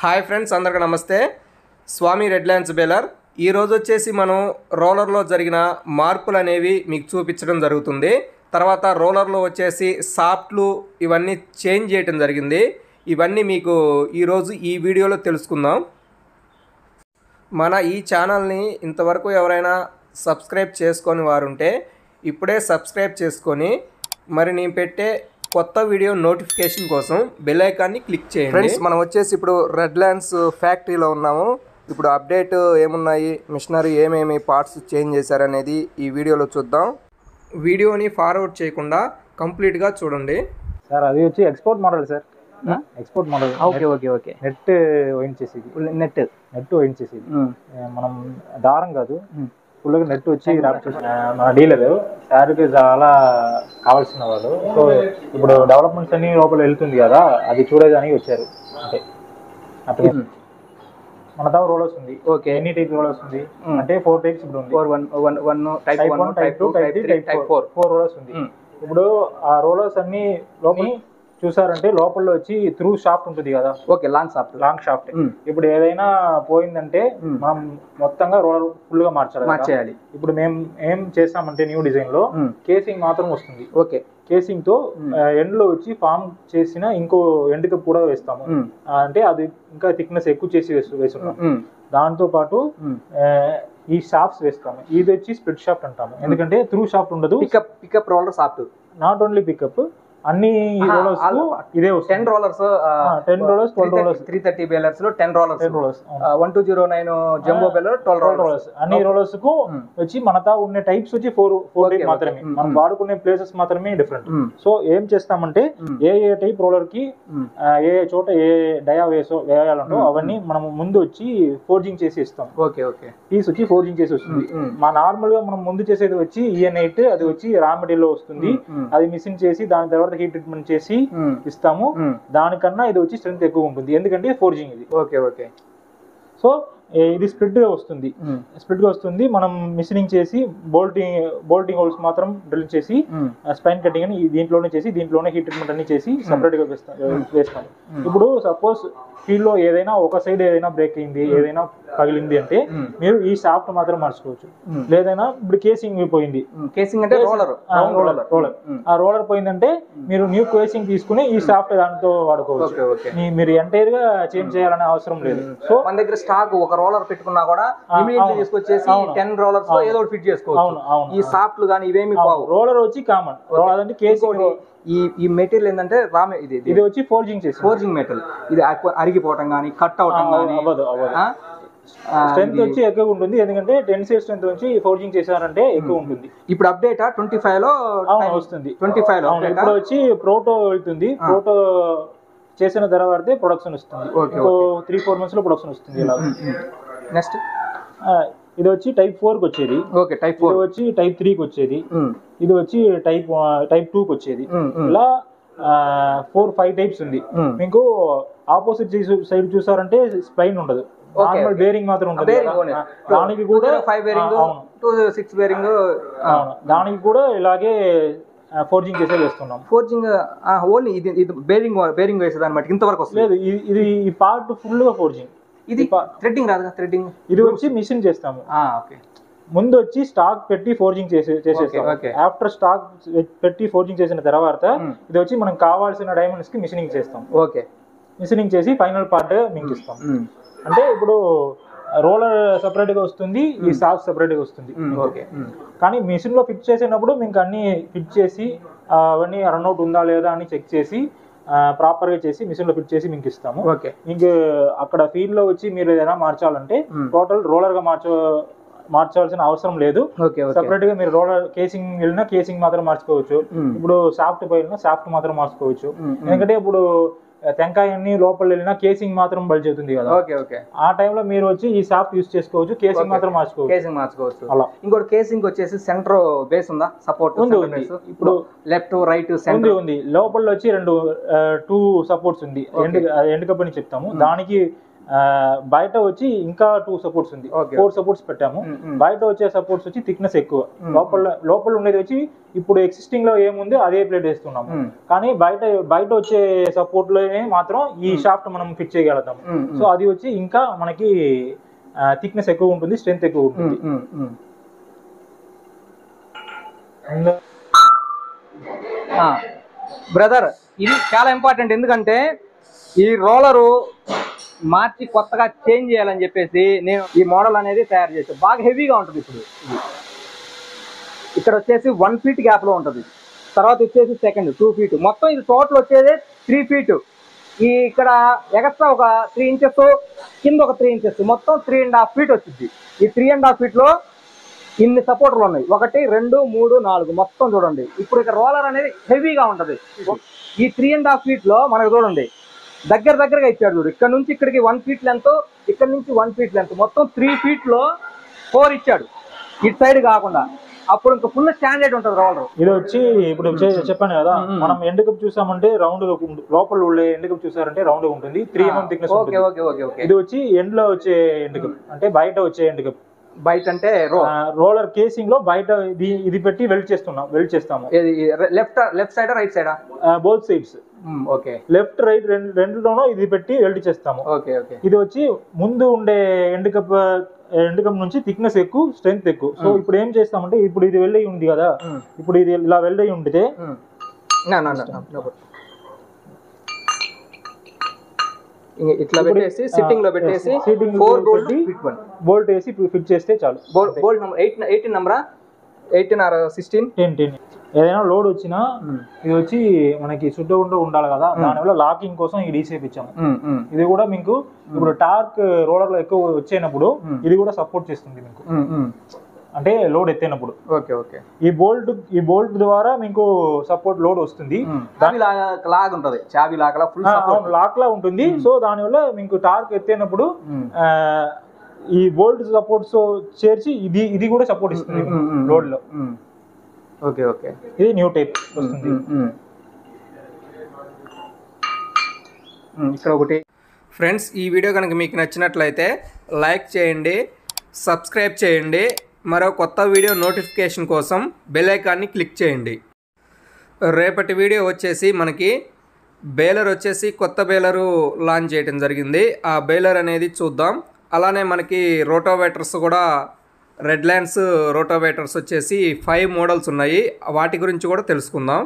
Hi friends, అందరికీ నమస్తే. స్వామి red lands baler. ఈరోజు వచ్చేసి మనం రోలర్లో జరిగిన మార్పులు అనేవి మీకు చూపించడం జరుగుతుంది. తర్వాత రోలర్లో వచ్చేసి సాఫ్ట్లు ఇవన్నీ చేంజ్ చేయడం జరిగింది. ఇవన్నీ మీకు ఈరోజు ఈ వీడియోలో తెలుసుకుందాం. మన ఈ ఛానల్ని ఇంతవరకు ఎవరైనా సబ్స్క్రైబ్ చేసుకొని వారుంటే ఇప్పుడే సబ్స్క్రైబ్ చేసుకొని మరి నేను పెట్టే కొత్త వీడియో నోటిఫికేషన్ కోసం బెల్ ఐకాన్ని క్లిక్ చేయండి. ఫ్రెండ్స్, మనం వచ్చేసి ఇప్పుడు రెడ్ ల్యాండ్స్ ఫ్యాక్టరీలో ఉన్నాము. ఇప్పుడు అప్డేట్ ఏమున్నాయి, మిషనరీ ఏమేమి పార్ట్స్ చేంజ్ చేశారనేది ఈ వీడియోలో చూద్దాం. వీడియోని ఫార్వర్డ్ చేయకుండా కంప్లీట్గా చూడండి. సార్ అది వచ్చి export model sir. Export model. Okay okay okay. Net wine చేసేది. నెట్ వైన్ చేసేది. మనం దారం కాదు, ఫుల్గా నెట్ వచ్చి మన డీలర్ సార్కి చాలా కావాల్సిన వాళ్ళు. సో ఇప్పుడు డెవలప్మెంట్స్ అన్ని లోపల వెళ్తుంది కదా, అది చూడడానికి వచ్చారు. అంటే అట్లా మన దగ్గర రోలర్స్ ఉంది. ఓకే. ఎన్ని టైప్ రోలర్స్ ఉంది అంటే 4 టైప్స్ ఇప్పుడు ఉంది. 1 టైప్ 2 టైప్ 4 రోలర్స్ ఉంది. ఇప్పుడు ఆ రోలర్స్ అన్ని లోపల చూసారంటే లోపల వచ్చి త్రూ షాఫ్ట్ ఉంటుంది కదా. Okay, long shaft. ఇప్పుడు ఏదైనా పోయిందంటే మనం మొత్తంగా రోలర్ ఫుల్ గా మార్చాలి. ఇప్పుడు మేము ఏం చేస్తామంటే న్యూ డిజైన్ లో కేసింగ్ మాత్రం వస్తుంది. ఓకే. కేసింగ్ తో ఎండ్ లో వచ్చి ఫామ్ చేసిన ఇంకో ఎండ్ కప్ కూడా వేస్తాము. అంటే అది ఇంకా థిక్నెస్ ఎక్కువ చేసి వేస్తున్నాం. దాంతో పాటు ఈ షాఫ్ట్స్ వేస్తాము. ఇది వచ్చి స్ప్లిట్ షాఫ్ట్ అంటాము, ఎందుకంటే త్రూ షాఫ్ట్ ఉండదు. Pickup roller shaft, not only pickup, అన్ని రోలర్స్ ఇదే 10 రోలర్స్ 12 రోలర్స్ 330 బేలర్స్ లో 10 రోలర్స్ 1209 జంబో బేలర్ 12 రోలర్స్. అన్ని రోలర్స్ కు వచ్చి మనతా ఉన్న టైప్స్ వచ్చి 4 టైప్ మాత్రమే. మనం వాడుకునే ప్లేసెస్ మాత్రమే డిఫరెంట్. సో ఏం చేస్తామంటే ఏ టైప్ రోలర్ కి ఏ చోట ఏ డయా వేయాలంటో అవన్నీ మనం ముందు వచ్చి ఫోర్జింగ్ చేసి ఇస్తాం. Okay okay. పీస్ వచ్చి ఫోర్జింగ్ చేసి వస్తుంది. మా నార్మల్ గా మనం ముందు చేసేది వచ్చి EN8, అది వచ్చి రా మెటీరియల్ లో వస్తుంది. అది మిషన్ చేసి దాని తర్వాత హీట్ ట్రీట్మెంట్ చేసి ఇస్తాము. దానికన్నా ఇది వచ్చి స్ట్రెంత్ ఎక్కువ ఉంటుంది, ఎందుకంటే ఫోర్జింగ్ ఇది. Okay okay. సో ఇది స్ప్లిట్ గా వస్తుంది. మనం మిషనింగ్ చేసి బోల్టింగ్ హోల్స్ మాత్రం డ్రిల్ చేసి స్పైన్ కటింగ్ అని దీంట్లోనే చేసి దీంట్లోనే హీట్ ట్రీట్మెంట్ అన్ని చేసి సపరేట్ గా వేస్తాం. ఇప్పుడు సపోజ్ ఫీల్డ్ లో ఏదైనా ఒక సైడ్ ఏదైనా బ్రేక్ అయింది, ఏదైనా పగిలింది అంటే మీరు ఈ షాఫ్ట్ మాత్రం మార్చుకోవచ్చు. లేదైనా ఇప్పుడు కేసింగ్ పోయింది, కేసింగ్ అంటే రోలర్. ఆ రోలర్ పోయిందంటే మీరు న్యూ కేసింగ్ తీసుకుని ఈ షాఫ్ట్ దాంతో వాడుకోవచ్చు. మీరు ఎంటైర్ గా చేంజ్ చేయాలనే అవసరం లేదు. సో మన దగ్గర స్టాక్ ఒక రోలర్ పెట్టుకున్నా కూడా ఇమిడియట్లీ తీసుకొచ్చేసి 10 రోలర్స్ లో ఏదో ఫిట్ చేసుకోవచ్చు. ఈ సాఫ్ట్లు గానీ ఇవేమి పోవు. రోలర్ వచ్చి కామన్. అదంటే కేసింగ్ ఈ మెటీరియల్ ఏంటంటే ఇది వచ్చి ఫోర్జింగ్ మెటీరియల్. ఇది అరిగిపోవటం కానీ కట్ అవటం కానీ స్ట్రెంత్ వచ్చి ఎక్కువ ఉంటుంది, ఎందుకంటే 10 స్ట్రెంత్ వచ్చి ఫోర్జింగ్ చేశారంటే ఎక్కువ ఉంటుంది. ఇప్పుడు అప్డేట్ 25 లో వస్తుంది. 25 లో ఇప్పుడు వచ్చి ప్రోటో వెళ్తుంది. ప్రోటో చేసిన తర్వాత ప్రొడక్షన్ వస్తుంది. 3-4 months లో ప్రొడక్షన్ వస్తుంది. ఇలా నెక్స్ట్ ఇది వచ్చి టైప్ 4 కి వచ్చేది. ఓకే. టైప్ 4 వచ్చి టైప్ 3 కి వచ్చేది. ఇది వచ్చి టైప్ 2 కి వచ్చేది. ఇలా 4-5 టైప్స్ ఉంది. మీకు ఆపోజిట్ సైడ్ చూసారంటే స్ప్లైన్ ఉండదు, నార్మల్ బేరింగ్ మాత్రం ఉంటుంది. దానికి కూడా 5 బేరింగ్ 6 బేరింగ్, దానికి కూడా ఇలాగే ఫోర్జింగ్ చేసే వేస్తున్నాం. ఫోర్జింగ్ ఓన్లీ ఇది బేరింగ్ వేసేదాన్ని బట్టి ఇంతవరకు వస్తుంది. లేదు, ఇది ఈ పార్ట్ ఫుల్ గా ఫోర్జింగ్. ఇది థ్రెడ్డింగ్ రాదు. థ్రెడ్డింగ్ ఇది వచ్చి మిషన్ చేస్తాము. ఓకే. ముందు వచ్చి స్టాక్ పెట్టి ఫోర్జింగ్ చేసేస్తాం. ఆఫ్టర్ స్టాక్ పెట్టి ఫోర్జింగ్ చేసిన తర్వాత ఇది వచ్చి మనం కావాల్సిన డైమండ్స్ కి మిషనింగ్ చేస్తాం. ఓకే. మిషనింగ్ చేసి ఫైనల్ పార్ట్ మింగిస్తాం. అంటే ఇప్పుడు రోలర్ సెపరేట్ గా వస్తుంది, ఈ సాఫ్ట్ సెపరేట్ గా వస్తుంది. ఓకే. కానీ మిషన్ లో ఫిట్ చేసేటప్పుడు మీకు అన్ని ఫిట్ చేసి అవన్నీ రన్అట్ ఉందా లేదా అని చెక్ చేసి ప్రాపర్ గా చేసి మిషన్ లో ఫిట్ చేసి మీకు ఇస్తాము. ఓకే. ఇంక అక్కడ ఫీల్డ్ లో వచ్చి మీరు ఏదైనా మార్చాలంటే టోటల్ రోలర్ గా మార్చాల్సిన అవసరం లేదు. సెపరేట్ గా మీరు రోలర్ కేసింగ్ వెళ్ళినా కేసింగ్ మాత్రం మార్చుకోవచ్చు. ఇప్పుడు సాఫ్ట్ పోయినా సాఫ్ట్ మాత్రం మార్చుకోవచ్చు. ఎందుకంటే ఇప్పుడు టెంకాయ అన్ని లోపల వెళ్ళినా కేసింగ్ మాత్రం బల్జ్ అవుతుంది కదా. Okay okay. ఆ టైంలో మీరు వచ్చి ఈ సాఫ్ట్ యూస్ చేసుకోవచ్చు, కేసింగ్ మాత్రం మార్చుకోవచ్చు. అలా ఇంకోటి కేసింగ్ వచ్చేసి సెంటర్ బేస్ ఉందా, సపోర్ట్ ఉంది. ఇప్పుడు లెఫ్ట్ రైట్ సెంటర్ ఉంది. లోపల వచ్చి 2 సపోర్ట్స్ ఉంది. ఎండ్ కప్ అని చెప్తాము. దానికి బయట వచ్చి ఇంకా 2 సపోర్ట్స్ ఉంది, 4 సపోర్ట్స్ పెట్టాము. బయట వచ్చే సపోర్ట్స్ వచ్చి థిక్నెస్ ఎక్కువ, లోపల ఉండేది వచ్చి ఇప్పుడు ఎగ్జిస్టింగ్ లో ఏముంది అదే ప్లేట్ వేస్తున్నాము. కానీ బయట వచ్చే సపోర్ట్ లోనే మాత్రం ఈ షాఫ్ట్ మనం ఫిట్ చేయగలుగుతాము. సో అది వచ్చి ఇంకా మనకి థిక్నెస్ ఎక్కువ ఉంటుంది, స్ట్రెంత్ ఎక్కువ ఉంటుంది. బ్రదర్ ఇది చాలా ఇంపార్టెంట్, ఎందుకంటే ఈ రోలరు మార్చి కొత్తగా చేంజ్ చేయాలని చెప్పేసి నేను ఈ మోడల్ అనేది తయారు చేశాను. బాగా హెవీగా ఉంటుంది. ఇప్పుడు ఇక్కడ వచ్చేసి 1 ఫీట్ గ్యాప్ లో ఉంటుంది, తర్వాత వచ్చేసి సెకండ్ 2 ఫీట్, మొత్తం ఇది టోటల్ వచ్చేది 3 ఫీట్. ఈ ఇక్కడ ఎక్స్ట్రా ఒక 3 ఇంచెస్, కింద ఒక 3 ఇంచెస్, మొత్తం 3.5 ఫీట్ వచ్చింది. ఈ 3.5 ఫీట్ లో ఇన్ని సపోర్టర్లు ఉన్నాయి, 1 2 3 4 మొత్తం చూడండి. ఇప్పుడు ఇక్కడ రోలర్ అనేది హెవీగా ఉంటది. ఈ 3.5 ఫీట్ లో మనకు చూడండి దగ్గరగా ఇచ్చాడు చూడు. ఇక్కడ నుంచి ఇక్కడికి 1 ఫీట్ లెంత్, ఇక్కడ నుంచి 1 ఫీట్ లెంత్, మొత్తం 3 ఫీట్ లో 4 ఇచ్చాడు ఇటు సైడ్ కాకుండా. అప్పుడు ఇంకా ఫుల్ స్టాండర్డ్ ఉంటుంది రోలర్. ఇది వచ్చి ఇప్పుడు చెప్పాను కదా, మనం ఎండ్ కప్ చూసామంటే రౌండ్, లోపల ఉండే ఎండ్ కప్ చూసారంటే రౌండ్ ఉంటుంది, 3 mm థిక్నెస్ ఉంటుంది. ఇది వచ్చి ఎండ్ లో వచ్చే ఎండ్ కప్, అంటే బయట వచ్చే ఎండ్ కప్. బయట అంటే రోలర్ కేసింగ్ లో బయట ఇది పెట్టి వెల్డ్ చేస్తాము. Left side right side both sides. Okay, left right రెండులోనూ ఇది పెట్టి వెల్డ్ చేస్తాము. Okay okay. ఇది వచ్చి ముందు ఉండే ఎండ్ కప్ నుంచి థిక్నెస్ ఎక్కువ, స్ట్రెంత్ ఎక్కువ. సో ఇప్పుడు ఏం చేస్తామంటే, ఇప్పుడు ఇది వెల్డ్ అయ్యి ఉంది కదా, ఇప్పుడు ఇది ఇలా వెల్డ్ అయ్యి ఉంటే ఇట్లా పెట్టేసి సిట్టింగ్ లో పెట్టేసి బోల్ట్ వేసి ఫిట్ చేస్తే చాలు. బోల్ట్ నెంబర్ 18 నంబరా, 18 or 16 10. ఏదైనా లోడ్ వచ్చినా ఇది వచ్చి మనకి సుట్టకుండా ఉండాలి కదా, దానివల్ల లాకింగ్ కోసం ఈ డీసేప్ ఇచ్చాము. ఇది కూడా మీకు ఇప్పుడు టార్క్ రోలర్ లో ఎక్కువ వచ్చేటప్పుడు ఇది కూడా సపోర్ట్ చేస్తుంది మీకు, అంటే లోడ్ ఎత్తేనప్పుడు. Okay okay. ఈ బోల్ట్ ద్వారా మీకు సపోర్ట్ లోడ్ వస్తుంది, లాగ్ ఉంటుంది, చాబీ లాక్ లా ఉంటుంది. సో దానివల్ల మీకు టార్క్ ఎత్తేనప్పుడు ఈ బోల్ట్ సపోర్ట్స్ చేర్చి ఇది కూడా సపోర్ట్ ఇస్తుంది లోడ్ లో. Okay okay. ఇది న్యూ టైప్ వస్తుంది. ఇక్కడ ఒకటి. ఫ్రెండ్స్, ఈ వీడియో కనుక మీకు నచ్చినట్లయితే లైక్ చేయండి, సబ్స్క్రైబ్ చేయండి. మరో కొత్త వీడియో నోటిఫికేషన్ కోసం బెల్ ఐకాన్ని క్లిక్ చేయండి. రేపటి వీడియో వచ్చేసి మనకి బేలర్ వచ్చేసి కొత్త బేలరు లాంచ్ చేయడం జరిగింది. ఆ బేలర్ అనేది చూద్దాం. అలానే మనకి రోటోవేటర్స్ కూడా రెడ్లాండ్స్ రోటోవేటర్స్ వచ్చేసి 5 మోడల్స్ ఉన్నాయి, వాటి గురించి కూడా తెలుసుకుందాం.